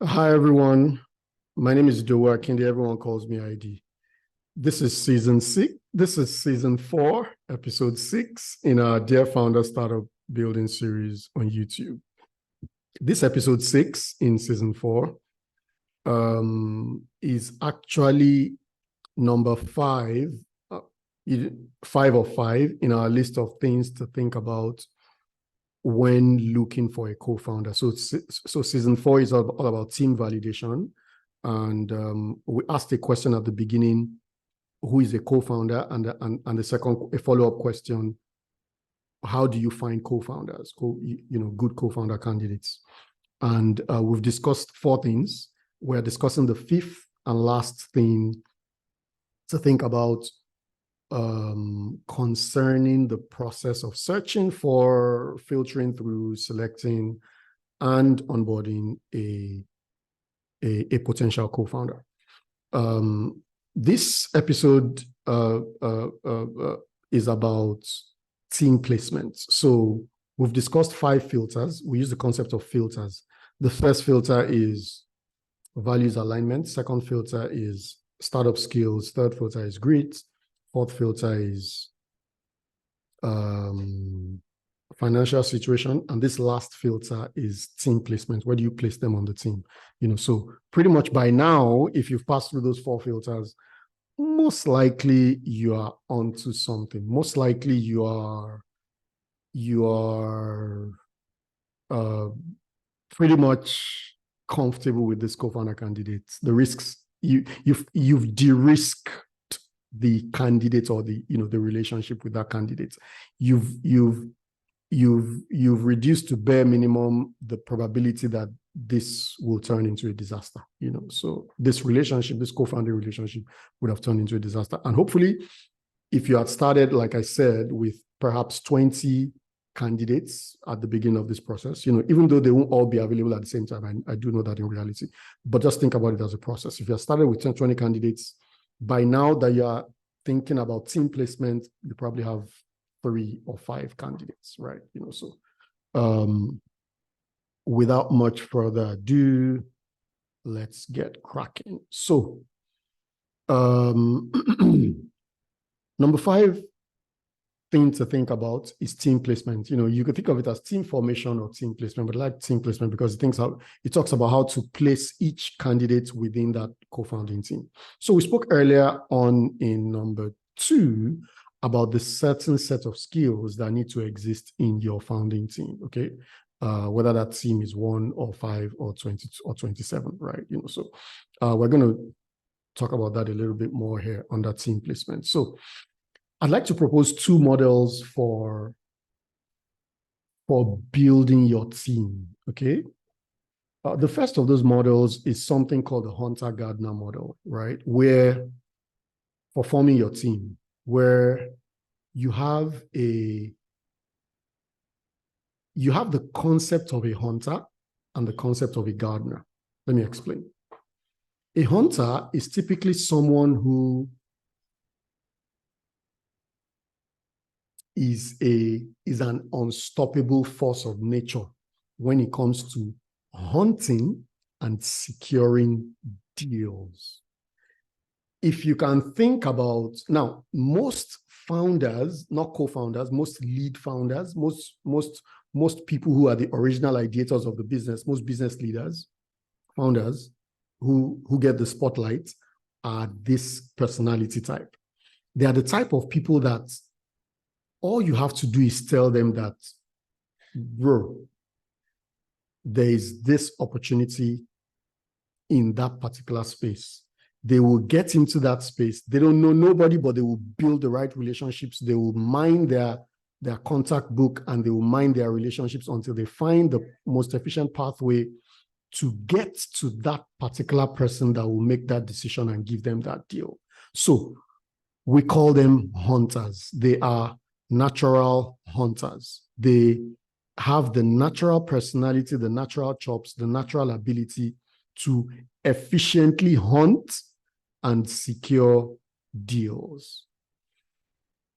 Hi, everyone. My name is Doa Kinde. Everyone calls me ID. This is season 6. This is season 4, episode 6 in our Dear Founder Startup Building series on YouTube. This episode 6 in season 4 is actually number 5, 5 of 5 in our list of things to think about when looking for a co-founder. So season 4 is all about team validation. And we asked a question at the beginning, who is a co-founder? And the second, a follow-up question, how do you find co-founders, good co-founder candidates? And we've discussed 4 things. We're discussing the 5th and last thing to think about concerning the process of searching for, filtering through, selecting, and onboarding a potential co-founder. This episode is about team placement. So we've discussed 5 filters. We use the concept of filters. The first filter is values alignment. Second filter is startup skills. Third filter is grit. Fourth filter is financial situation. And this last filter is team placement. Where do you place them on the team? So pretty much by now, if you've passed through those 4 filters, most likely you are onto something. Most likely you are pretty much comfortable with this co-founder candidate. The risks, you've de-risked the candidate or the relationship with that candidate. You've reduced to bare minimum the probability that this will turn into a disaster. So this relationship, this co-founding relationship, would have turned into a disaster. And hopefully, if you had started, like I said, with perhaps 20 candidates at the beginning of this process, even though they won't all be available at the same time, I do know that in reality, but just think about it as a process. If you have started with 10, 20 candidates, by now that you are thinking about team placement, you probably have 3 or 5 candidates, right? So without much further ado, let's get cracking. So number 5 thing to think about is team placement. You could think of it as team formation or team placement, but I like team placement because it talks about how to place each candidate within that co-founding team. So we spoke earlier on in number 2 about the certain set of skills that need to exist in your founding team, okay? Whether that team is 1 or 5 or 20 or 27, right? So we're going to talk about that a little bit more here under team placement. So I'd like to propose 2 models for building your team, okay? The first of those models is something called the Hunter-Gardner model, right? Where for forming your team, where you have the concept of a hunter and the concept of a gardener. Let me explain. A hunter is typically someone who is an unstoppable force of nature when it comes to hunting and securing deals. If you can think about, now, most founders, not co-founders, most lead founders, most people who are the original ideators of the business, most business leaders, founders who get the spotlight are this personality type. They are the type of people that all you have to do is tell them that, bro, there is this opportunity in that particular space. They will get into that space. They don't know nobody, but they will build the right relationships. They will mine their contact book and they will mine their relationships until they find the most efficient pathway to get to that particular person that will make that decision and give them that deal. So we call them hunters. They are natural hunters. They have the natural personality, the natural chops, the natural ability to efficiently hunt and secure deals.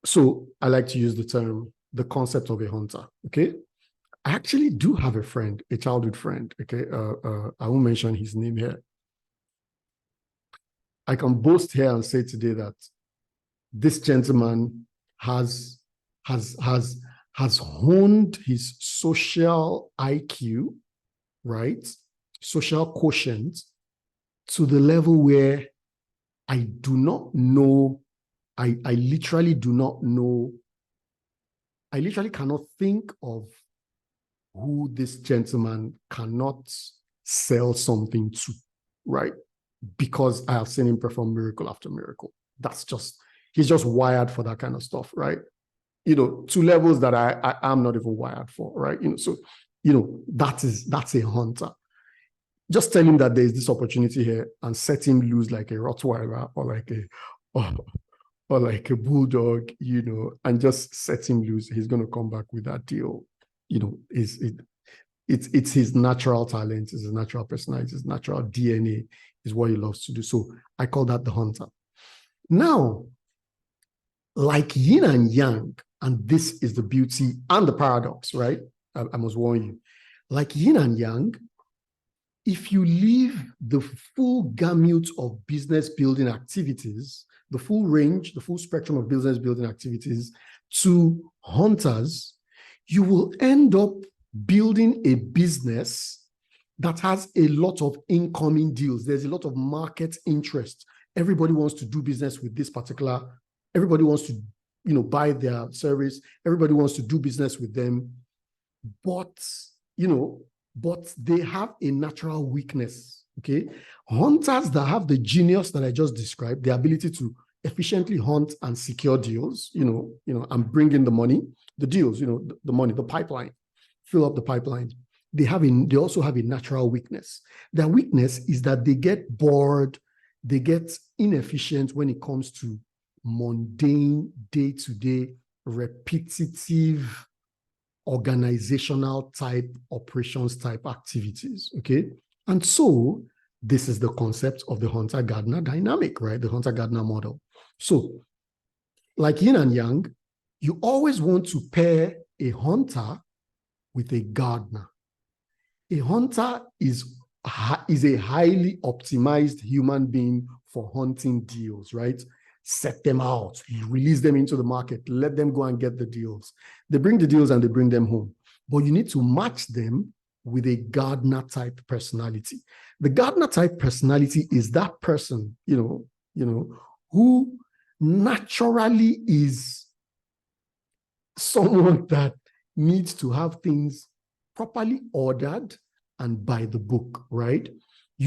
So I like to use the concept of a hunter, okay? I actually do have a friend, a childhood friend. Okay, I won't mention his name here. I can boast here and say today that this gentleman has honed his social IQ, right? Social quotient to the level where I do not know, I literally do not know, I literally cannot think of who this gentleman cannot sell something to, right? Because I have seen him perform miracle after miracle. He's just wired for that kind of stuff, right? To levels that I am not even wired for, right? So, that's a hunter. Just tell him that there is this opportunity here and set him loose like a Rottweiler or like a bulldog, and just set him loose. He's going to come back with that deal. It's his natural talent, it's his natural personality, his natural DNA is what he loves to do. So I call that the hunter. Now, like yin and yang, and this is the beauty and the paradox, right? I must warn you. Like yin and yang, if you leave the full gamut of business building activities, the full range, the full spectrum of business building activities to hunters, you will end up building a business that has a lot of incoming deals. There's a lot of market interest. Everybody wants to do business with this particular, everybody wants to, buy their service. Everybody wants to do business with them. But they have a natural weakness, okay? Hunters that have the genius that I just described, the ability to efficiently hunt and secure deals, and bring in the money, the deals, the money, the pipeline, fill up the pipeline. They also have a natural weakness. Their weakness is that they get bored, they get inefficient when it comes to mundane, day-to-day, repetitive, organizational type, operations type activities, okay? And so this is the concept of the hunter-gatherer dynamic, right? The hunter-gatherer model. So like yin and yang, you always want to pair a hunter with a gardener. A hunter is a highly optimized human being for hunting deals, right? Set them out, release them into the market, let them go and get the deals. They bring the deals and they bring them home. But you need to match them with a gardener type personality. The gardener type personality is that person, who naturally is someone that needs to have things properly ordered and by the book, right? They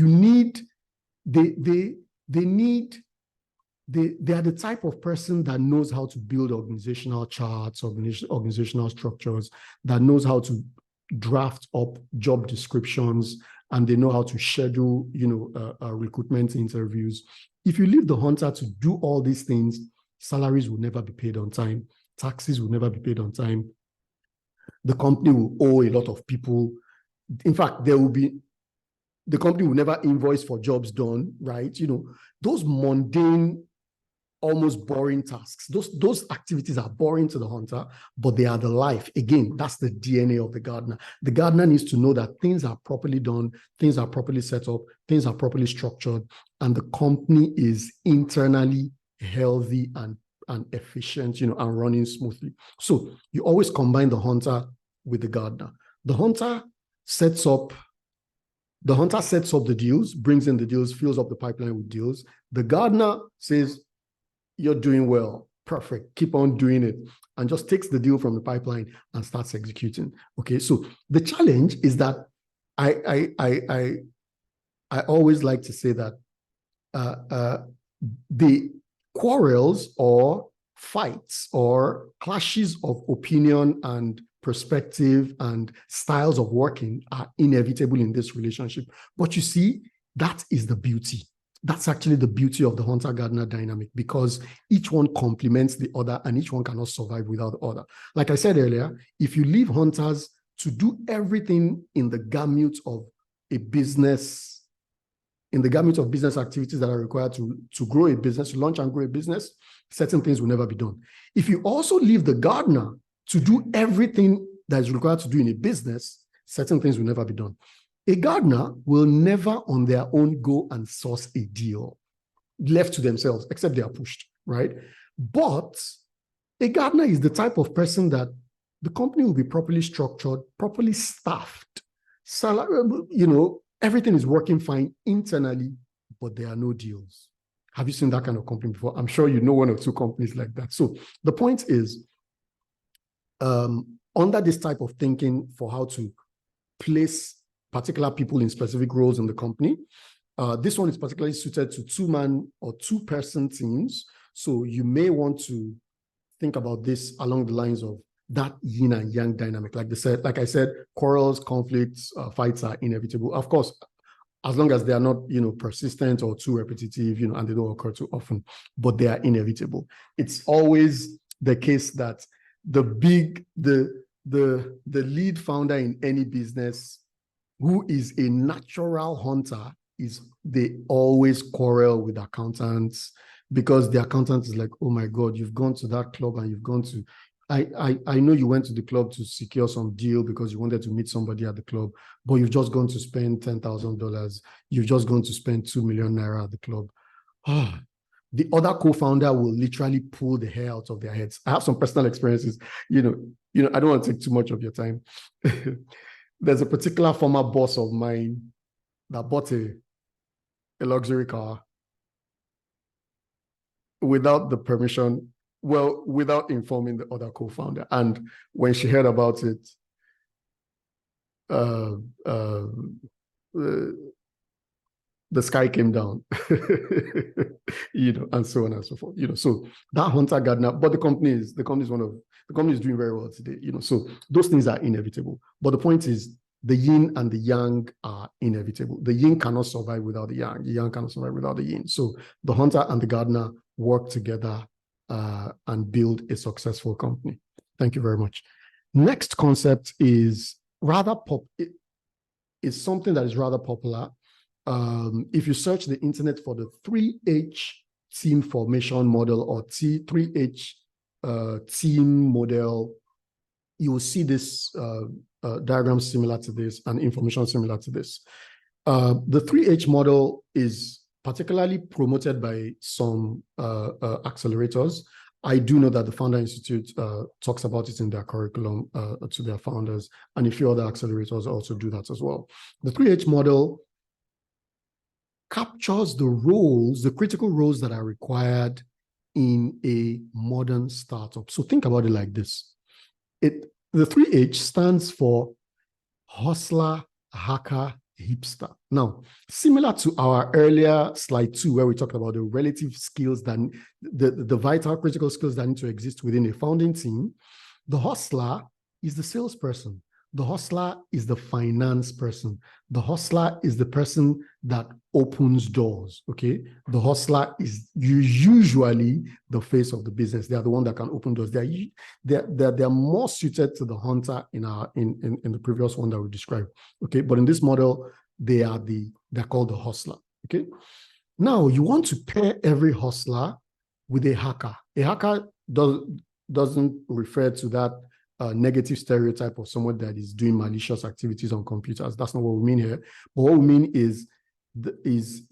are the type of person that knows how to build organizational charts, organizational structures, that knows how to draft up job descriptions, and they know how to schedule, recruitment interviews. If you leave the hunter to do all these things, salaries will never be paid on time. Taxes will never be paid on time. The company will owe a lot of people. In fact, the company will never invoice for jobs done, right? Those mundane, almost boring tasks. Those activities are boring to the hunter, but they are the life. Again, that's the DNA of the gardener. The gardener needs to know that things are properly done, things are properly set up, things are properly structured, and the company is internally healthy and efficient, and running smoothly. So you always combine the hunter with the gardener. The hunter sets up the deals, brings in the deals, fills up the pipeline with deals. The gardener says, you're doing well, perfect, keep on doing it, and just takes the deal from the pipeline and starts executing. Okay, so the challenge is that I always like to say that the quarrels or fights or clashes of opinion and perspective and styles of working are inevitable in this relationship. But you see, that is the beauty. That's actually the beauty of the hunter-gatherer dynamic, because each one complements the other and each one cannot survive without the other. Like I said earlier, if you leave hunters to do everything in the gamut of a business, in the gamut of business activities that are required to grow a business, to launch and grow a business, certain things will never be done. If you also leave the gardener to do everything that is required to do in a business, certain things will never be done. A gardener will never on their own go and source a deal left to themselves, except they are pushed, right? But a gardener is the type of person that the company will be properly structured, properly staffed, salary, everything is working fine internally, but there are no deals. Have you seen that kind of company before? I'm sure you know one or two companies like that. So the point is, under this type of thinking for how to place particular people in specific roles in the company, this one is particularly suited to two-man or two-person teams. So you may want to think about this along the lines of that yin and yang dynamic. Like I said, quarrels, conflicts, fights are inevitable. Of course, as long as they are not, persistent or too repetitive, and they don't occur too often, but they are inevitable. It's always the case that the lead founder in any business who is a natural hunter they always quarrel with accountants, because the accountant is like, oh my God, you've gone to that club and you've gone to, I know you went to the club to secure some deal because you wanted to meet somebody at the club, but you've just gone to spend $10,000. You've just gone to spend 2 million naira at the club. The other co-founder will literally pull the hair out of their heads. I have some personal experiences. I don't want to take too much of your time. There's a particular former boss of mine that bought a luxury car without the permission, without informing the other co-founder. And when she heard about it, the sky came down, and so on and so forth. So that hunter gardener, but the company is doing very well today. So those things are inevitable. But the point is, the yin and the yang are inevitable. The yin cannot survive without the yang. The yang cannot survive without the yin. So the hunter and the gardener work together and build a successful company. Thank you very much. Next concept is is something that is rather popular. If you search the internet for the 3H team formation model or 3H team model, you will see this diagram similar to this and information similar to this. The 3H model is particularly promoted by some accelerators. I do know that the Founder Institute talks about it in their curriculum to their founders, and a few other accelerators also do that as well. The 3H model captures the critical roles that are required in a modern startup. So think about it like this. The 3H stands for hustler, hacker, hipster. Now, similar to our earlier slide 2, where we talked about the relative skills, that the vital critical skills that need to exist within a founding team, the hustler is the salesperson. The hustler is the finance person. The hustler is the person that opens doors, okay? The hustler is usually the face of the business. They are the one that can open doors. They're more suited to the hunter in the previous one that we described, okay? But in this model, they're called the hustler, okay? Now, you want to pair every hustler with a hacker. A hacker doesn't refer to that negative stereotype of someone that is doing malicious activities on computers. That's not what we mean here. But what we mean is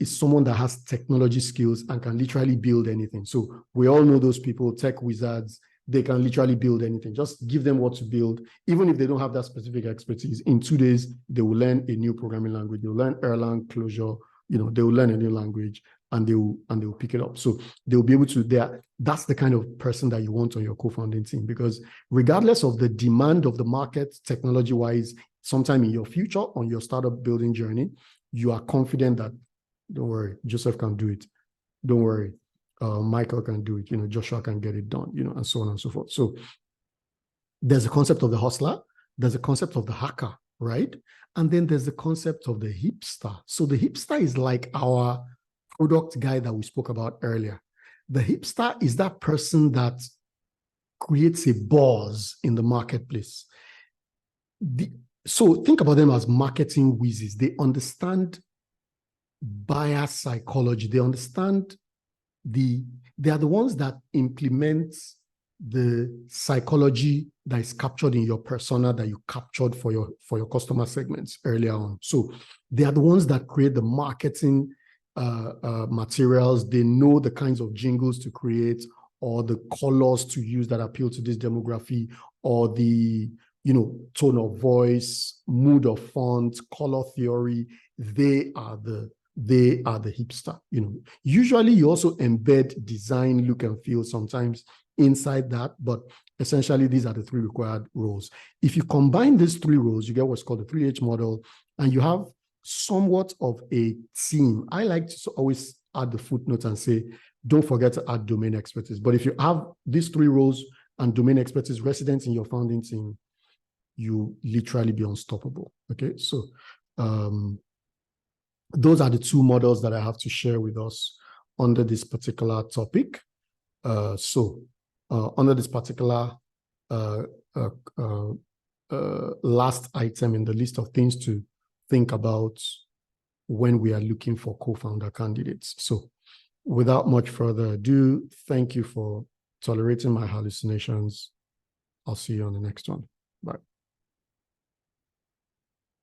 someone that has technology skills and can literally build anything. So we all know those people, tech wizards. They can literally build anything. Just give them what to build. Even if they don't have that specific expertise, in 2 days, they will learn a new programming language. They'll learn Erlang, Clojure, they will learn a new language, and they will pick it up. So they'll be able to, that's the kind of person that you want on your co-founding team, because regardless of the demand of the market, technology-wise, sometime in your future on your startup building journey, you are confident that, don't worry, Joseph can do it. Don't worry, Michael can do it. Joshua can get it done, and so on and so forth. So there's a concept of the hustler. There's a concept of the hacker, right? And then there's the concept of the hipster. So the hipster is like our product guy that we spoke about earlier. The hipster is that person that creates a buzz in the marketplace. So think about them as marketing whizzes. They understand buyer psychology. They understand they are the ones that implement the psychology that is captured in your persona that you captured for your customer segments earlier on. So they are the ones that create the marketing materials. They know the kinds of jingles to create or the colors to use that appeal to this demography, or the tone of voice, mood of font, color theory. They are the hipster. Usually you also embed design, look and feel sometimes inside that, but essentially these are the 3 required roles. If you combine these 3 roles, you get what's called the 3H model, and you have somewhat of a team. I like to always add the footnote and say, don't forget to add domain expertise. But if you have these 3 roles and domain expertise resident in your founding team, you literally be unstoppable. Okay, so those are the 2 models that I have to share with us under this particular topic. Under this particular last item in the list of things to think about when we are looking for co-founder candidates. So without much further ado, thank you for tolerating my hallucinations. I'll see you on the next one. Bye.